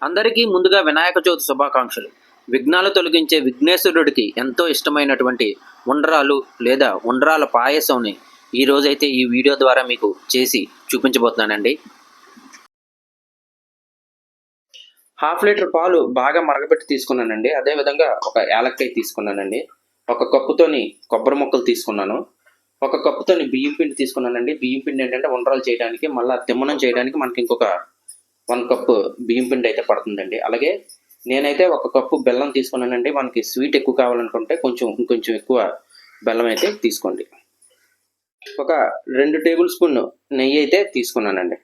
అందరికీ ముందుగా వినాయక చవితి శుభాకాంక్షలు. విఘ్నాలు తొలగించే విఘ్నేశ్వరుడికి ఎంతో ఇష్టమైనటువంటి ఉండ్రాలు లేదా ఉండ్రాల పాయసంని ఈరోజైతే ఈ వీడియో ద్వారా మీకు చేసి చూపించబోతున్నానండి. 1/2 లీటర్ పాలు బాగా మరగబెట్టి తీసుకున్నానండి. అదేవిధంగా ఒక యాలక్కాయ తీసుకున్నానండి. ఒక కప్పుతోని కొబ్బరి ముక్కలు తీసుకున్నాను. ఒక కప్పుతోని బియ్యం పిండి తీసుకున్నానండి. బియ్యం పిండి ఏంటంటే ఉండ్రాలు చేయడానికి, మళ్ళీ తిమ్మనం చేయడానికి మనకి ఇంకొక 1 కప్పు బియ్యం పిండి అయితే పడుతుందండి. అలాగే నేనైతే 1 కప్పు బెల్లం తీసుకున్నానండి. మనకి స్వీట్ ఎక్కువ కావాలనుకుంటే ఇంకొంచెం ఎక్కువ బెల్లం అయితే తీసుకోండి. ఒక 2 టేబుల్ స్పూన్ నెయ్యి అయితే తీసుకున్నానండి.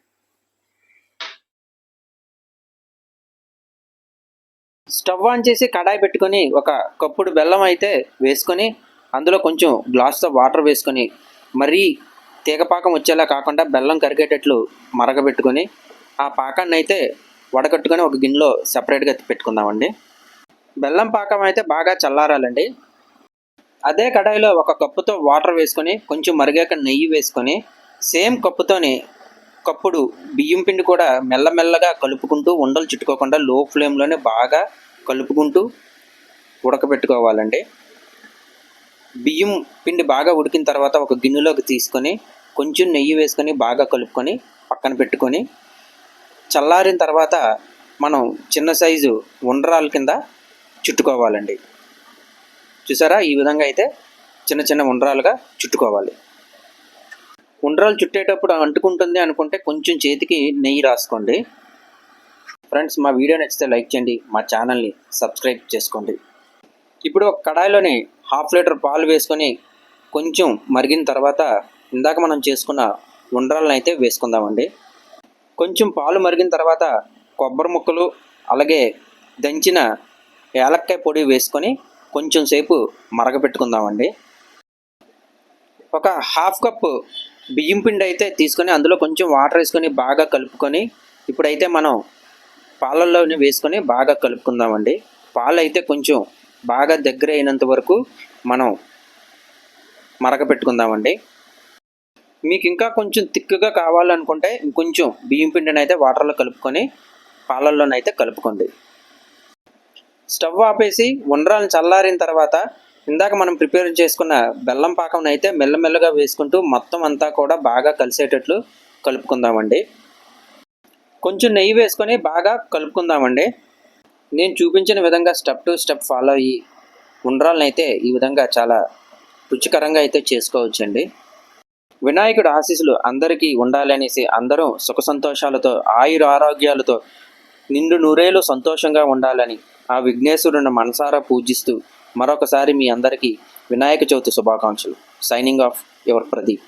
స్టవ్ ఆన్ చేసి కడాయి పెట్టుకొని ఒక కప్పుడు బెల్లం అయితే వేసుకొని అందులో కొంచెం గ్లాస్తో వాటర్ వేసుకొని మరీ తీగపాకం వచ్చేలా కాకుండా బెల్లం కరిగేటట్లు మరగబెట్టుకొని ఆ పాకాన్ని అయితే వడకట్టుకొని ఒక గిన్నెలో సపరేట్గా పెట్టుకుందామండి. బెల్లం పాకం అయితే బాగా చల్లారాలండి. అదే కడాయిలో 1 కప్పుతో వాటర్ వేసుకొని కొంచెం మరిగాక నెయ్యి వేసుకొని సేమ్ కప్పుతోని కప్పుడు బియ్యం పిండి కూడా మెల్లమెల్లగా కలుపుకుంటూ ఉండలు చుట్టుకోకుండా లో ఫ్లేమ్లోనే బాగా కలుపుకుంటూ ఉడకబెట్టుకోవాలండి. బియ్యం పిండి బాగా ఉడికిన తర్వాత ఒక గిన్నెలోకి తీసుకొని కొంచెం నెయ్యి వేసుకొని బాగా కలుపుకొని పక్కన పెట్టుకొని చల్లారిన తర్వాత మనం చిన్న సైజు ఉండ్రాల కింద చుట్టుకోవాలండి. చూసారా, ఈ విధంగా అయితే చిన్న చిన్న ఉండ్రాలుగా చుట్టుకోవాలి. ఉండ్రాలు చుట్టేటప్పుడు అంటుకుంటుంది అనుకుంటే కొంచెం చేతికి నెయ్యి రాసుకోండి. ఫ్రెండ్స్, మా వీడియో నచ్చితే లైక్ చేయండి, మా ఛానల్ని సబ్స్క్రైబ్ చేసుకోండి. ఇప్పుడు ఒక కడాయిలోని 1/2 లీటర్ పాలు వేసుకొని కొంచెం మరిగిన తర్వాత ఇందాక మనం చేసుకున్న ఉండ్రాలను అయితే వేసుకుందామండి. కొంచెం పాలు మరిగిన తర్వాత కొబ్బరి ముక్కలు అలాగే దంచిన యాలక్కాయ పొడి వేసుకొని కొంచెం సేపు మరగపెట్టుకుందామండి. ఒక 1/2 కప్పు బియ్యం పిండి అయితే తీసుకొని అందులో కొంచెం వాటర్ వేసుకొని బాగా కలుపుకొని ఇప్పుడైతే మనం పాలల్లోనే వేసుకొని బాగా కలుపుకుందామండి. పాలు అయితే కొంచెం బాగా దగ్గర అయినంత వరకు మనం మరగపెట్టుకుందామండి. మీకు ఇంకా కొంచెం తిక్కుగా కావాలనుకుంటే ఇంకొంచెం బియ్యం పిండిని అయితే వాటర్లో కలుపుకొని పాలల్లోనైతే కలుపుకోండి. స్టవ్ ఆపేసి ఉండ్రాలను చల్లారిన తర్వాత ఇందాక మనం ప్రిపేర్ చేసుకున్న బెల్లం పాకం అయితే మెల్లమెల్లగా వేసుకుంటూ మొత్తం అంతా కూడా బాగా కలిసేటట్లు కలుపుకుందామండి. కొంచెం నెయ్యి వేసుకొని బాగా కలుపుకుందామండి. నేను చూపించిన విధంగా స్టెప్ టు స్టెప్ ఫాలో అయ్యి ఉండ్రాలను అయితే ఈ విధంగా చాలా రుచికరంగా అయితే చేసుకోవచ్చండి. వినాయకుడు ఆశీస్సులు అందరికీ ఉండాలనేసి అందరూ సుఖ సంతోషాలతో ఆయుర ఆరోగ్యాలతో నిండు నూరేలు సంతోషంగా ఉండాలని ఆ విఘ్నేశ్వరుని మనసారా పూజిస్తూ మరొకసారి మీ అందరికీ వినాయక చవితి శుభాకాంక్షలు. Signing off your Pradeep.